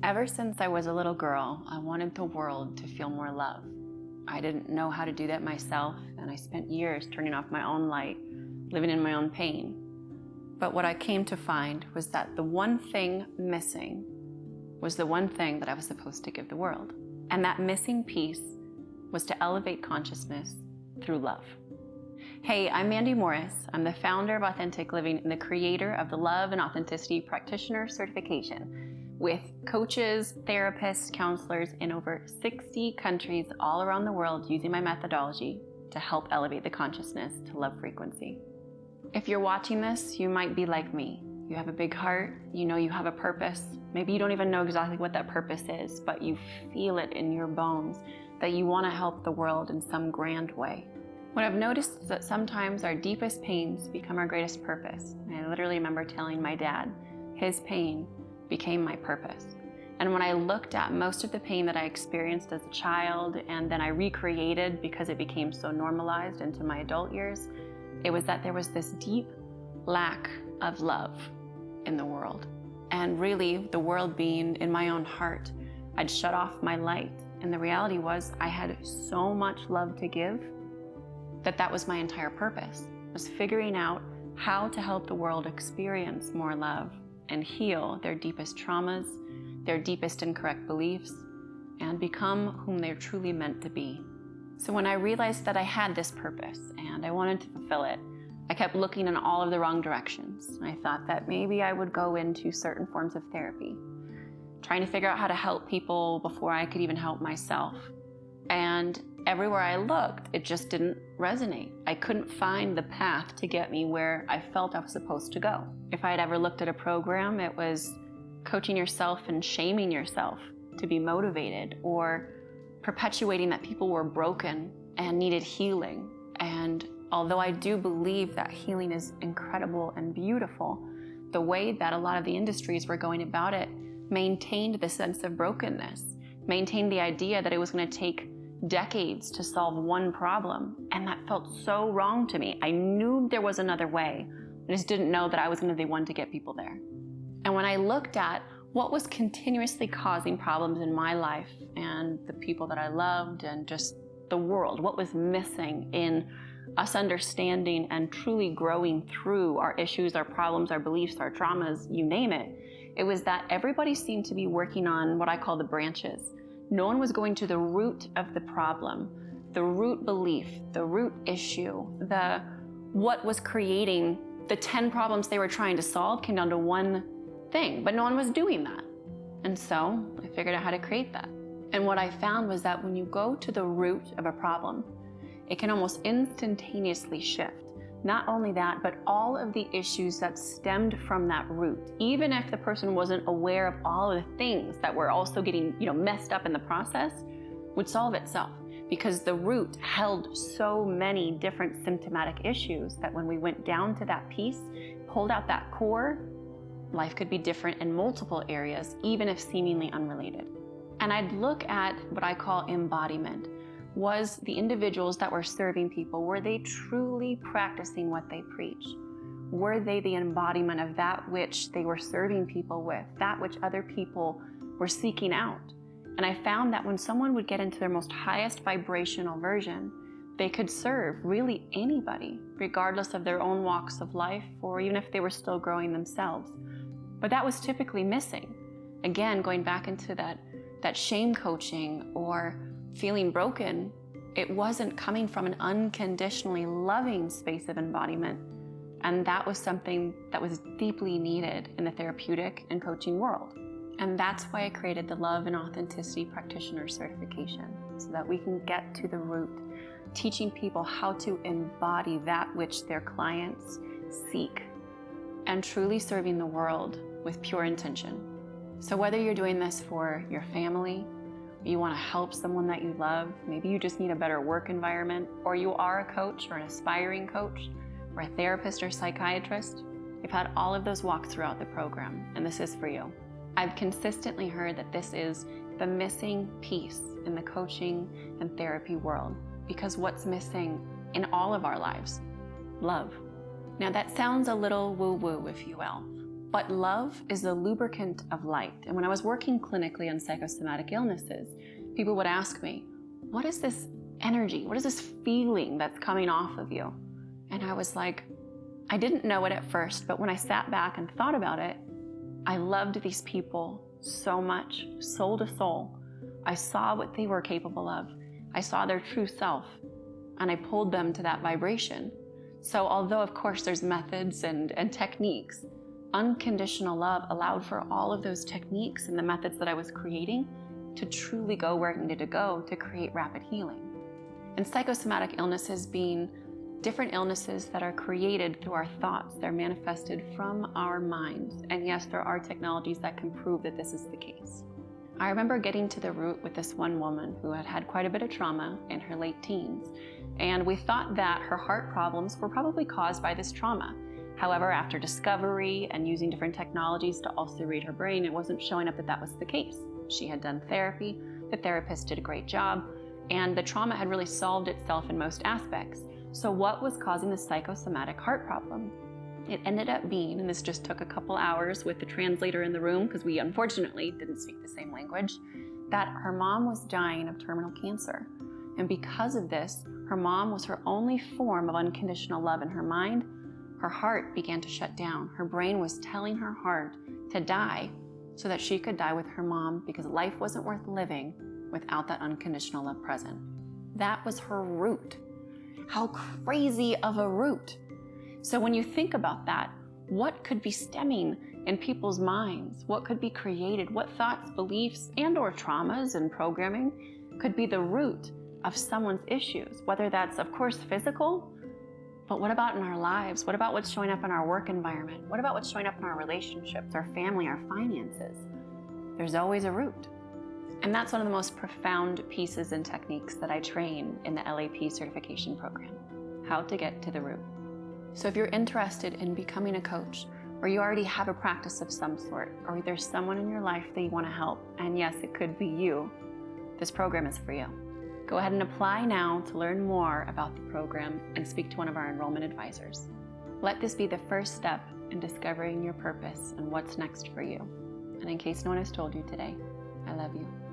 Ever since I was a little girl, I wanted the world to feel more love. I didn't know how to do that myself, and I spent years turning off my own light, living in my own pain. But what I came to find was that the one thing missing was the one thing that I was supposed to give the world. And that missing piece was to elevate consciousness through love. Hey, I'm Mandy Morris. I'm the founder of Authentic Living and the creator of the Love and Authenticity Practitioner certification, with coaches, therapists, counselors in over 60 countries all around the world using my methodology to help elevate the consciousness to love frequency. If you're watching this, you might be like me. You have a big heart, you know you have a purpose. Maybe you don't even know exactly what that purpose is, but you feel it in your bones that you want to help the world in some grand way. What I've noticed is that sometimes our deepest pains become our greatest purpose. I literally remember telling my dad, his pain became my purpose. And when I looked at most of the pain that I experienced as a child and then I recreated because it became so normalized into my adult years, it was that there was this deep lack of love in the world. And really, the world being in my own heart, I'd shut off my light. And the reality was I had so much love to give that was my entire purpose, was figuring out how to help the world experience more love and heal their deepest traumas, their deepest incorrect beliefs, and become whom they're truly meant to be. So when I realized that I had this purpose and I wanted to fulfill it, I kept looking in all of the wrong directions. I thought that maybe I would go into certain forms of therapy, trying to figure out how to help people before I could even help myself. And everywhere I looked, it just didn't resonate. I couldn't find the path to get me where I felt I was supposed to go. If I had ever looked at a program, it was coaching yourself and shaming yourself to be motivated, or perpetuating that people were broken and needed healing. And although I do believe that healing is incredible and beautiful, the way that a lot of the industries were going about it maintained the sense of brokenness, maintained the idea that it was going to take decades to solve one problem. And that felt so wrong to me. I knew there was another way. I just didn't know that I was going to be the one to get people there. And when I looked at what was continuously causing problems in my life and the people that I loved and just the world, what was missing in us understanding and truly growing through our issues, our problems, our beliefs, our traumas, you name it, it was that everybody seemed to be working on what I call the branches. No one was going to the root of the problem, the root belief, the root issue, what was creating the 10 problems they were trying to solve came down to one thing, but no one was doing that. And so I figured out how to create that. And what I found was that when you go to the root of a problem, it can almost instantaneously shift. Not only that, but all of the issues that stemmed from that root, even if the person wasn't aware of all of the things that were also getting, messed up in the process, would solve itself. Because the root held so many different symptomatic issues that when we went down to that piece, pulled out that core, life could be different in multiple areas, even if seemingly unrelated. And I'd look at what I call embodiment. Was the individuals that were serving people, were they truly practicing what they preach? Were they the embodiment of that which they were serving people with, that which other people were seeking out? And I found that when someone would get into their most highest vibrational version, they could serve really anybody, regardless of their own walks of life, or even if they were still growing themselves. But that was typically missing. Again, going back into that shame coaching or feeling broken, it wasn't coming from an unconditionally loving space of embodiment. And that was something that was deeply needed in the therapeutic and coaching world. And that's why I created the Love and Authenticity Practitioner certification, so that we can get to the root, teaching people how to embody that which their clients seek, and truly serving the world with pure intention. So whether you're doing this for your family, you want to help someone that you love, maybe you just need a better work environment, or you are a coach or an aspiring coach, or a therapist or psychiatrist, you've had all of those walks throughout the program, and this is for you. I've consistently heard that this is the missing piece in the coaching and therapy world, because what's missing in all of our lives? Love. Now that sounds a little woo-woo, if you will, But love is the lubricant of light. And when I was working clinically on psychosomatic illnesses, people would ask me, what is this energy? What is this feeling that's coming off of you? And I was like, I didn't know it at first, but when I sat back and thought about it, I loved these people so much, soul to soul. I saw what they were capable of. I saw their true self, and I pulled them to that vibration. So although, of course, there's methods and techniques, unconditional love allowed for all of those techniques and the methods that I was creating to truly go where it needed to go to create rapid healing. And psychosomatic illnesses being different illnesses that are created through our thoughts. They're manifested from our minds. And yes, there are technologies that can prove that this is the case. I remember getting to the root with this one woman who had had quite a bit of trauma in her late teens. And we thought that her heart problems were probably caused by this trauma. However, after discovery and using different technologies to also read her brain, it wasn't showing up that that was the case. She had done therapy, the therapist did a great job, and the trauma had really solved itself in most aspects. So what was causing the psychosomatic heart problem? It ended up being, and this just took a couple hours with the translator in the room because we unfortunately didn't speak the same language, that her mom was dying of terminal cancer. And because of this, her mom was her only form of unconditional love in her mind. Her heart began to shut down. Her brain was telling her heart to die so that she could die with her mom because life wasn't worth living without that unconditional love present. That was her root. How crazy of a root. So when you think about that, what could be stemming in people's minds? What could be created? What thoughts, beliefs, and or traumas and programming could be the root of someone's issues? Whether that's, of course, physical, but what about in our lives? What about what's showing up in our work environment? What about what's showing up in our relationships, our family, our finances? There's always a root. And that's one of the most profound pieces and techniques that I train in the LAP certification program, how to get to the root. So if you're interested in becoming a coach, or you already have a practice of some sort, or there's someone in your life that you want to help, and yes, it could be you, this program is for you. Go ahead and apply now to learn more about the program and speak to one of our enrollment advisors. Let this be the first step in discovering your purpose and what's next for you. And in case no one has told you today, I love you.